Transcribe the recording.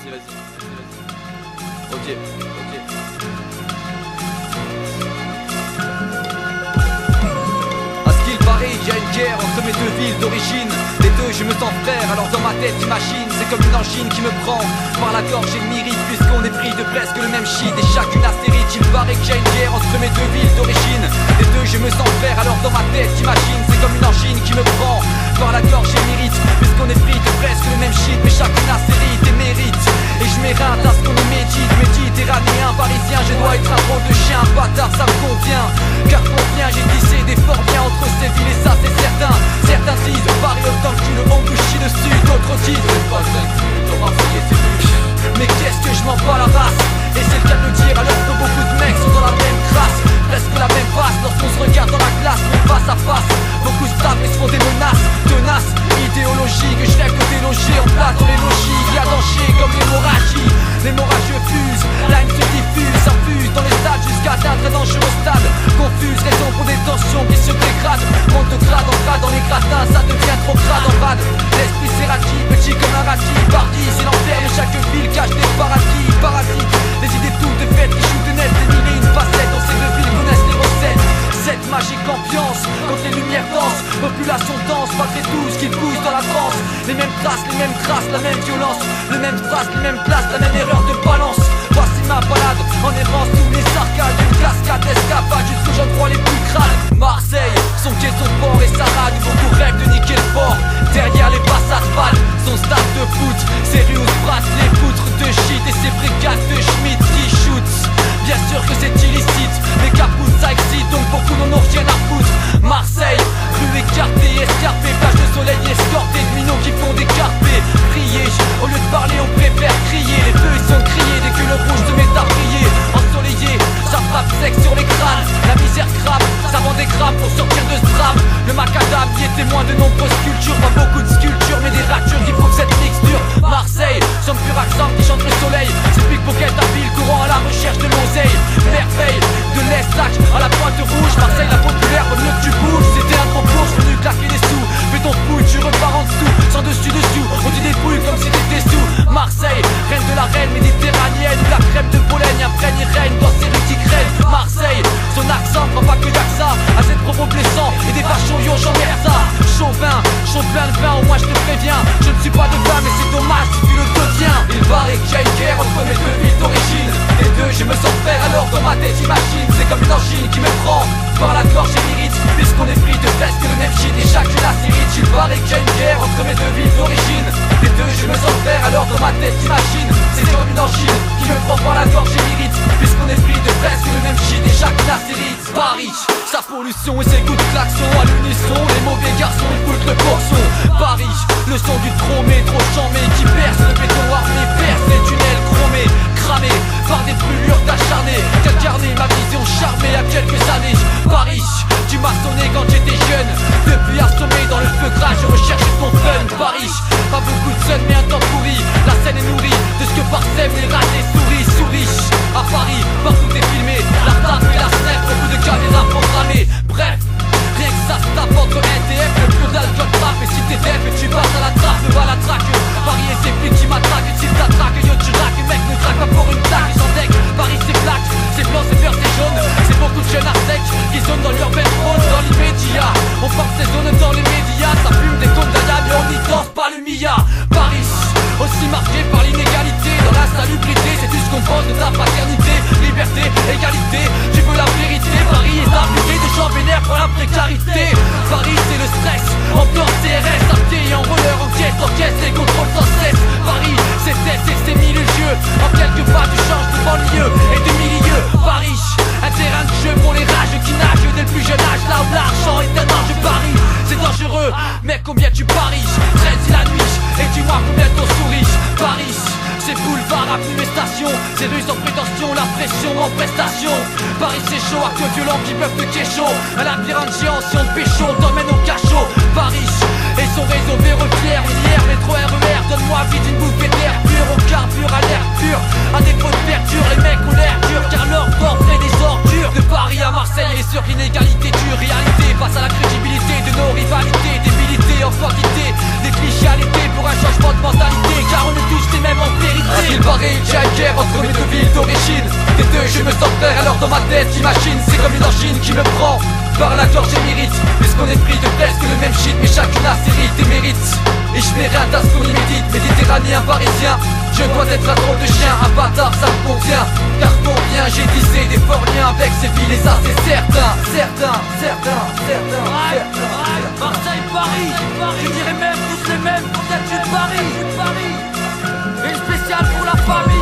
Ok. À ce qu'il paraît, il y a une guerre entre mes deux villes d'origine. Les deux, je me sens frère, alors dans ma tête, j'imagine, c'est comme une angine qui me prend par la gorge et le mérite, puisqu'on est pris de presque le même shit et chacune a ses rites. Il paraît qu'il y a une guerre entre mes deux villes d'origine. Les deux, je me sens frère, alors dans ma tête, j'imagine, c'est comme une angine qui me prend par la gorge et le mérite, puisqu'on est pris de presque le même shit, mais chacune a ses rites et mérite. Et je m'éreinte à ce qu'on y médite, méditerranéen, parisien, je dois être un drôle de chien, bâtard, ça me convient. Car combien j'ai tissé des forts liens entre ces villes et ça c'est certain. Certains disent Paris dans le cul, le on bouchit dessus. D'autres disent c'est pas le 5 minutes, on va fouiller ses buches. Mais qu'est-ce que je m'en bats la race. Et c'est le cas de le dire alors que beaucoup de mecs sont dans la même crasse, presque la même face lorsqu'on se regarde dans la glace, mais face à face. Beaucoup se tapent et se font des menaces, tenaces, idéologie que je rêve de déloger en place dans les logis. Il y a danger comme l'hémorragie. L'hémorragie fuse, la haine se diffuse, s'infuse dans les stades jusqu'à atteindre un dangereux stade. Confuse, raison pour des tensions qui se dégradent. Monte de grade en grade dans les gratins, ça devient trop crade en rade. L'esprit s'éradique, petit comme un radis. Pardi, c'est l'enfer, mais chaque ville cache des paradis. Paradis, les idées toutes de fête qui jouent de net, des mille et une facettes. Dans ces deux villes connaissent les recettes. Cette magique ambiance, quand les lumières dansent, population dense, malgré tout ce qui pousse dans la France. Les mêmes traces, les mêmes grâces, la même violence. Les mêmes phrases, les mêmes places, la même erreur de balance. Voici ma balade, en errance sous les arcades. Une cascade d'escapade jusqu'aux endroits les plus crades. Marseille, son quai, son port et sa rade. Beaucoup rêvent de niquer le port. Derrière les passades pâles, son stade de foot. Ses rues où se brassent les poutres de shit. Et ses brigades de Schmitt qui shootent. Bien sûr que c'est illicite, mais capoute ça excite, donc beaucoup n'en ont rien à foutre. Marseille, rue écartée, escarpée, plage de soleil escortée, de minots qui font des carpés. Prier, au lieu de parler on préfère crier. Les feux ils sont criés, des culots rouges se mettent à briller. Ensoleillé, ça frappe sec sur les crânes. La misère crame, ça vend des grammes pour sortir de ce drame. Le macadam y est témoin de nombreuses sculptures. Pas beaucoup de sculptures, mais des ratures qui prouvent cette mixture. Marseille, son pur accent qui chante le soleil. C'est pickpocket à ville, courant à la recherche de l'eau. Merveille, de l'Estac à la pointe rouge. Marseille la populaire, au mieux que tu bouges. C'était un trop court, venu claquer les sous. Fais ton pouille, tu repars en dessous. Sans dessus dessous, on dit des pouilles comme si t'étais sous. Marseille, reine de la reine méditerranéenne. La crème de Pologne, imprègne et règne dans ces rues qui craignent. Marseille, son accent prend pas que y'a que ça. À cette propos blessant et des vachons yo, j'emmerde ça. Chauvin, chaud plein de vin, au moins je te préviens. Je ne suis pas de vin, mais c'est dommage si tu le deviens. Il paraît qu'il y a une guerre entre mes deux villes d'origine. Les deux, je me sens frère, alors dans ma tête j'imagine. C'est comme une angine qui me prend par la gorge et mérite, puisqu'on est pris de presque le même shit et chacune a ses rites. Il paraît qu'il y a une guerre entre mes deux villes d'origine. Les deux, je me sens frère, alors dans ma tête j'imagine. C'est comme une angine qui me prend par la gorge et mérite, puisqu'on est pris de presque le même shit et chacune a ses rites. Paris, sa pollution et ses coups de klaxon à l'unisson. Les mauvais garçons écoutent le corson. Paris, le son du tromé, trop chambé qui perce le béton armé, perce les tunnels chromés, cramés par des brûlures d'acharnés. Qu'incarner ma vision charmée à quelques années. Paris, tu m'as sonné quand j'étais jeune. Depuis assommé dans le feu gras, je recherche ton fun. Paris, pas beaucoup de sun mais un temps pourri. La scène est nourrie de ce que parsèment les rats et souris. Souris, à Paris, partout est filmé. La table et la fenêtre, beaucoup de caméras programmées. Bref, rien que ça se tape entre NTF, le pur d'alcool frappe. Et si t'es def et tu passes à la trappe, à la traque. Paris et ses flics qui m'attraquent. Et s'ils t'attraquent, yo tu raques. Mec ne craque pas pour une taque. J'en deck, Paris c'est black, c'est blanc, c'est vert, c'est jaune. C'est beaucoup de jeunes à sec qui zonent dans l'urbaine fraude. Dans l'immédiat, on porte ces zones dans les médias. Ça fume des côtes d'Aya mais on n'y danse pas le Mia. Paris, aussi marqué par l'inégalité. Dans l'insalubrité, c'est tout ce qu'on pense de ta paternité. Liberté, égalité, tu veux la vérité. Paris est appliqué de gens vénères pour la précarité. Paris c'est le stress, ambiance CRS. À pied et en roller, enquête, orchestre et contrôle sans cesse. Paris, c'est tête et c'est mille lieux. En quelques pas tu changes de banlieue et de milieu. Paris, un terrain de jeu pour les rages qui nagent dès le plus jeune âge. Là où l'argent est un ange. Paris, c'est dangereux, mais combien tu paries? 13 la nuit, et dis-moi combien t'en souris. Paris, c'est boulevard, avenue et station. C'est rue sans prétention, la pression en prestation. Paris c'est chaud, actes violents qui peuvent te kécho. Un labyrinthe géant, si on te pécho, on t'emmène au cachot. Paris, et son réseau ferroviaire, hier, métro RER. Donne-moi vite une bouffée d'air pur, au carbure à l'air pur. À défaut de verdure, les mecs ont l'air durs, car leur corps fait des ordures. De Paris à Marseille, et sur l'inégalité dure. Réalité face à la crédibilité de nos rivalités. Débilité en quantité, des clichés à l'été pour un changement de mentalité. Car on est tous les mêmes en vérité. Paris, j'ai une guerre entre mes deux villes d'origine. Des deux je me sens frère, alors dans ma tête j'imagine c'est comme une angine qui me prend par la gorge et m'irrite. Puisqu'on est pris de presque le même shit, mais chacune a ses rites et mérites. Et je n'ai rien d'à ce qu'on y médite, méditerranéen parisien. Je dois être un drôle de chien, un bâtard ça me convient. Car combien j'ai tissé des forts liens avec ces villes et ça c'est certain. Marseille, Paris, je dirais même tous les mêmes, peut-être du Paris. Et une spéciale pour la famille.